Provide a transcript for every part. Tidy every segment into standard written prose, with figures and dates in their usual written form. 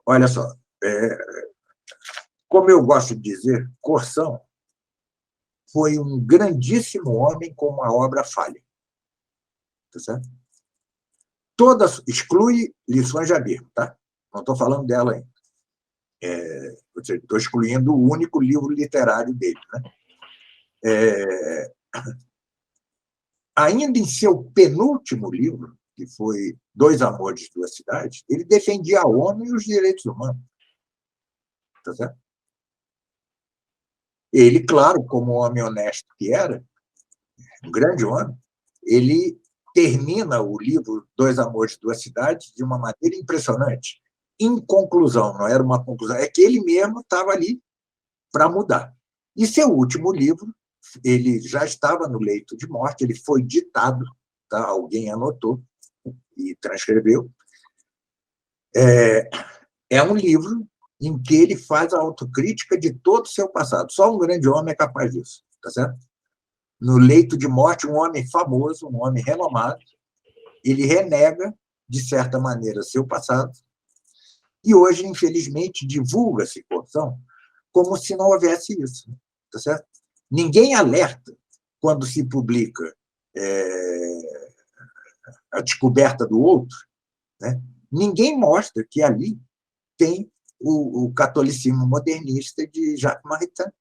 Olha só, como eu gosto de dizer, Corção foi um grandíssimo homem com uma obra falha. Tá certo? Exclui Lições de Abismo, tá? Não estou falando dela ainda. Estou excluindo o único livro literário dele. Né? Ainda em seu penúltimo livro, que foi Dois Amores, Duas Cidades, ele defendia a ONU e os direitos humanos. Tá certo? Ele, claro, como homem honesto que era, um grande homem, ele termina o livro Dois Amores, Duas Cidades de uma maneira impressionante. Em conclusão, não era uma conclusão, é que ele mesmo estava ali para mudar. E seu último livro, ele já estava no leito de morte, ele foi ditado, tá? Alguém anotou e transcreveu. É um livro em que ele faz a autocrítica de todo o seu passado. Só um grande homem é capaz disso, tá certo? No leito de morte, um homem famoso, um homem renomado, ele renega, de certa maneira, seu passado, e hoje, infelizmente, divulga-se Corção como se não houvesse isso. Tá certo? Ninguém alerta quando se publica a descoberta do outro, né? Ninguém mostra que ali tem o catolicismo modernista de Jacques Maritain.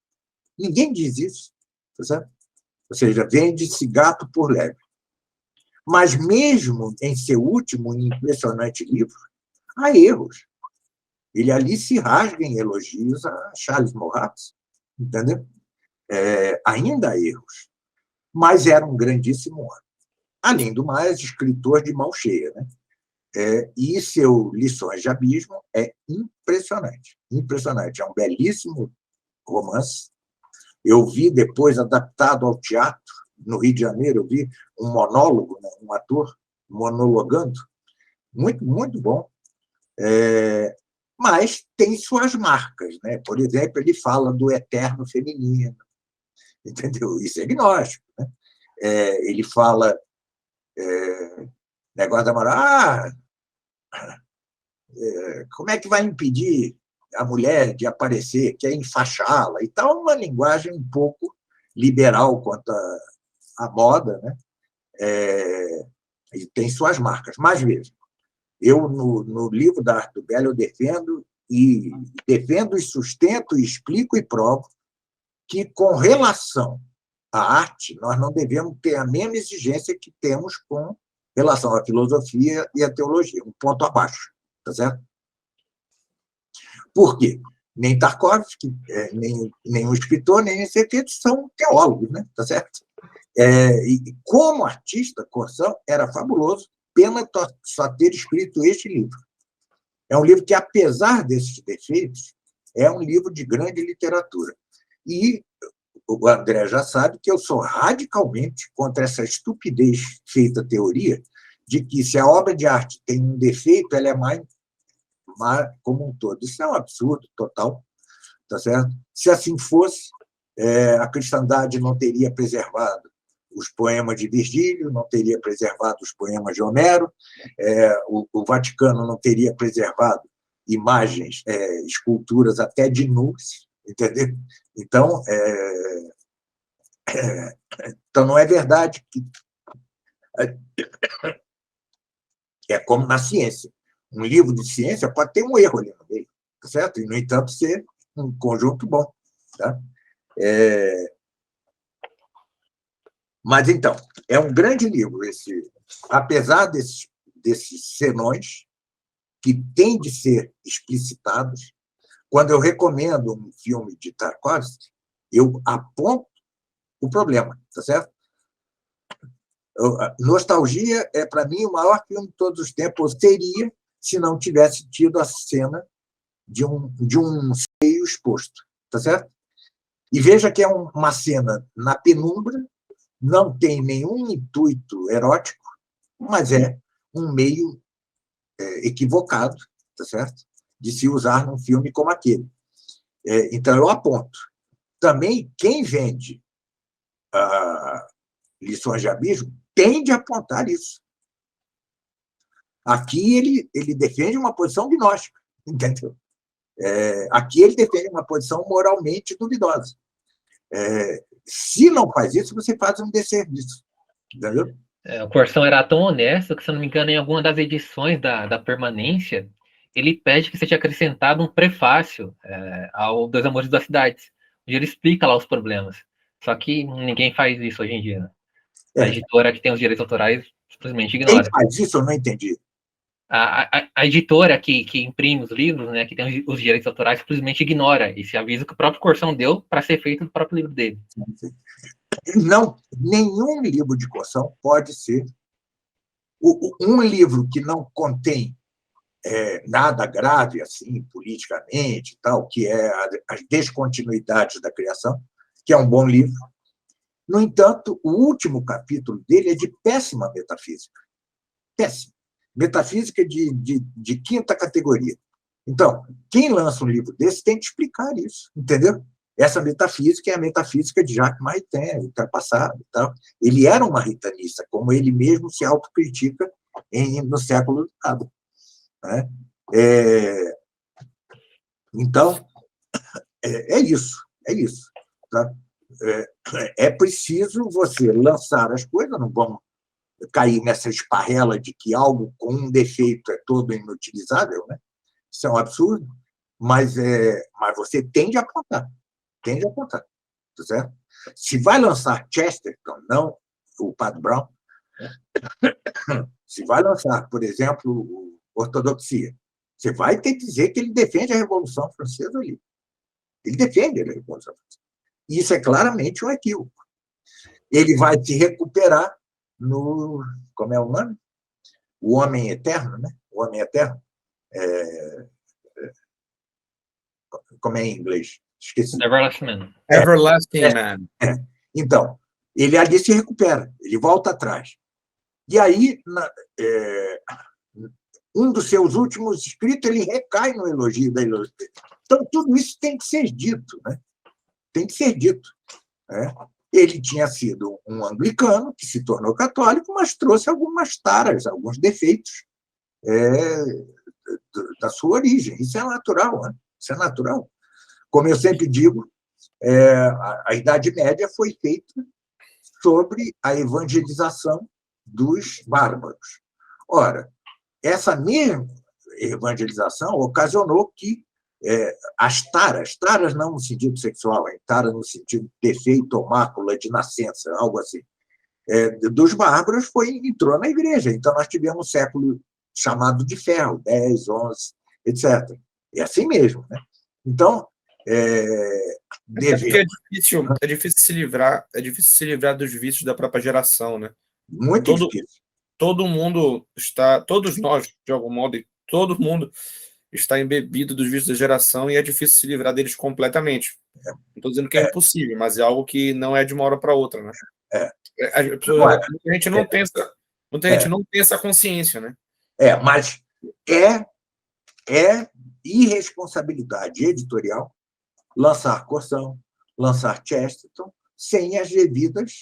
Ninguém diz isso. Tá certo? Ou seja, vende-se gato por lebre. Mas, mesmo em seu último e impressionante livro, há erros. Ele ali se rasga em elogios a Charles Maurras, entendeu? Ainda há erros. Mas era um grandíssimo homem. Além do mais, escritor de mão cheia. Né? E seu Lições de Abismo é impressionante. Impressionante. É um belíssimo romance. Eu vi depois adaptado ao teatro, no Rio de Janeiro, eu vi um monólogo, né? Um ator monologando, muito, muito bom. Mas tem suas marcas. Né? Por exemplo, ele fala do eterno feminino, entendeu? Isso é gnóstico. Né? Ele fala negócio da moral. Como é que vai impedir a mulher de aparecer, quer enfaixá-la e tal? Uma linguagem um pouco liberal quanto à moda, né? E tem suas marcas. Mas, veja, eu, no livro da Arte do Belo, eu defendo e sustento, e explico e provo que, com relação à arte, nós não devemos ter a mesma exigência que temos com relação à filosofia e à teologia, um ponto abaixo, tá certo? Por quê? Nem Tarkovsky, nem o escritor, nem esse aqui são teólogos, né? Tá certo? E como artista, Corção era fabuloso, pena só ter escrito este livro. É um livro que, apesar desses defeitos, é um livro de grande literatura. E o André já sabe que eu sou radicalmente contra essa estupidez feita teoria de que, se a obra de arte tem um defeito, ela é má como um todo. Isso é um absurdo total, tá certo? Se assim fosse, a cristandade não teria preservado os poemas de Virgílio, não teria preservado os poemas de Homero, o Vaticano não teria preservado imagens, esculturas até de nus, entendeu? Então, não é verdade que é como na ciência. Um livro de ciência pode ter um erro ali no meio, tá certo? E, no entanto, ser um conjunto bom. Tá? Mas, então, é um grande livro, apesar desses senões que têm de ser explicitados. Quando eu recomendo um filme de Tarkovsky, eu aponto o problema, tá certo? Nostalgia é, para mim, o maior filme de todos os tempos, seria, se não tivesse tido a cena de um seio exposto, tá certo? E veja que é uma cena na penumbra, não tem nenhum intuito erótico, mas é um meio equivocado, tá certo? De se usar num filme como aquele. Então, eu aponto. Também, quem vende Lições de Abismo tem de apontar isso. Aqui ele defende uma posição gnóstica, entendeu? Aqui ele defende uma posição moralmente duvidosa. Se não faz isso, você faz um desserviço, entendeu? O Corsão era tão honesto que, se eu não me engano, em alguma das edições da Permanência, ele pede que seja acrescentado um prefácio ao Dois Amores das Cidades, onde ele explica lá os problemas. Só que ninguém faz isso hoje em dia, né? A editora que tem os direitos autorais simplesmente ignora. Quem faz isso, eu não entendi. A editora que imprime os livros, né, que tem os direitos autorais, simplesmente ignora esse aviso que o próprio Corsão deu para ser feito no próprio livro dele. Não, nenhum livro de Corsão pode ser um livro que não contém nada grave assim politicamente, tal, que é as descontinuidades da criação, que é um bom livro. No entanto, o último capítulo dele é de péssima metafísica. Péssima. Metafísica de quinta categoria. Então, quem lança um livro desse tem que explicar isso, entendeu? Essa metafísica é a metafísica de Jacques Maritain, ultrapassada e tal. Ele era um maritanista, como ele mesmo se autocritica no século passado. Né? Então, é isso. Tá? É preciso você lançar as coisas, não vamos cair nessa esparrela de que algo com um defeito é todo inutilizável, né? Isso é um absurdo, mas você tem de apontar, tá certo? Se vai lançar Chesterton, não o Padre Brown, se vai lançar, por exemplo, Ortodoxia, você vai ter que dizer que ele defende a Revolução Francesa ali. Ele defende a Revolução Francesa. E isso é claramente um equívoco. Ele vai se recuperar no... Como é o nome? O Homem Eterno, né? O Homem Eterno. Como é em inglês? Esqueci. Everlasting Man. Everlasting Man. Então, ele ali se recupera, ele volta atrás. E aí, um dos seus últimos escritos, ele recai no elogio da elogio. Então, tudo isso tem que ser dito, né? Tem que ser dito. Né? Ele tinha sido um anglicano que se tornou católico, mas trouxe algumas taras, alguns defeitos da sua origem. Isso é natural, né? Isso é natural. Como eu sempre digo, a Idade Média foi feita sobre a evangelização dos bárbaros. Ora, essa mesma evangelização ocasionou que as taras não no sentido sexual, tara no sentido de defeito ou mácula de nascença, algo assim, dos bárbaros entrou na igreja. Então, nós tivemos um século chamado de ferro, 10, 11, etc. É assim mesmo. Né? Então, porque é difícil se livrar dos vícios da própria geração, né? Muito difícil. Todo mundo está, todos nós, de algum modo, todo mundo está embebido dos vícios da geração e é difícil se livrar deles completamente. Não estou dizendo que é impossível, mas é algo que não é de uma hora para outra, né? Muita gente não tem essa consciência, né? Mas é irresponsabilidade editorial lançar Corsão, lançar Chesterton sem as devidas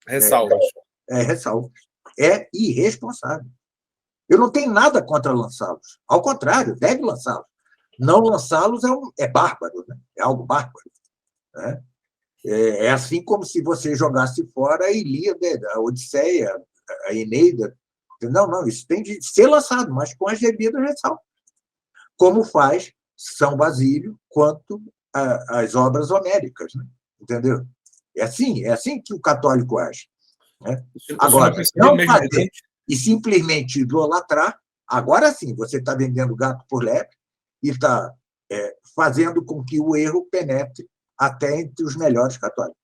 ressalvas. Ressalvas. É irresponsável. Eu não tenho nada contra lançá-los. Ao contrário, deve lançá-los. Não lançá-los é bárbaro, né? É algo bárbaro. Né? É assim como se você jogasse fora a Ilíada, a Odisseia, a Eneida. Não, isso tem de ser lançado, mas com as devidas ressalvas. Como faz São Basílio quanto às obras homéricas. Né? Entendeu? É assim que o católico age. Né? Agora, não fazer e simplesmente idolatrar, agora sim, você está vendendo gato por lebre e está fazendo com que o erro penetre até entre os melhores católicos.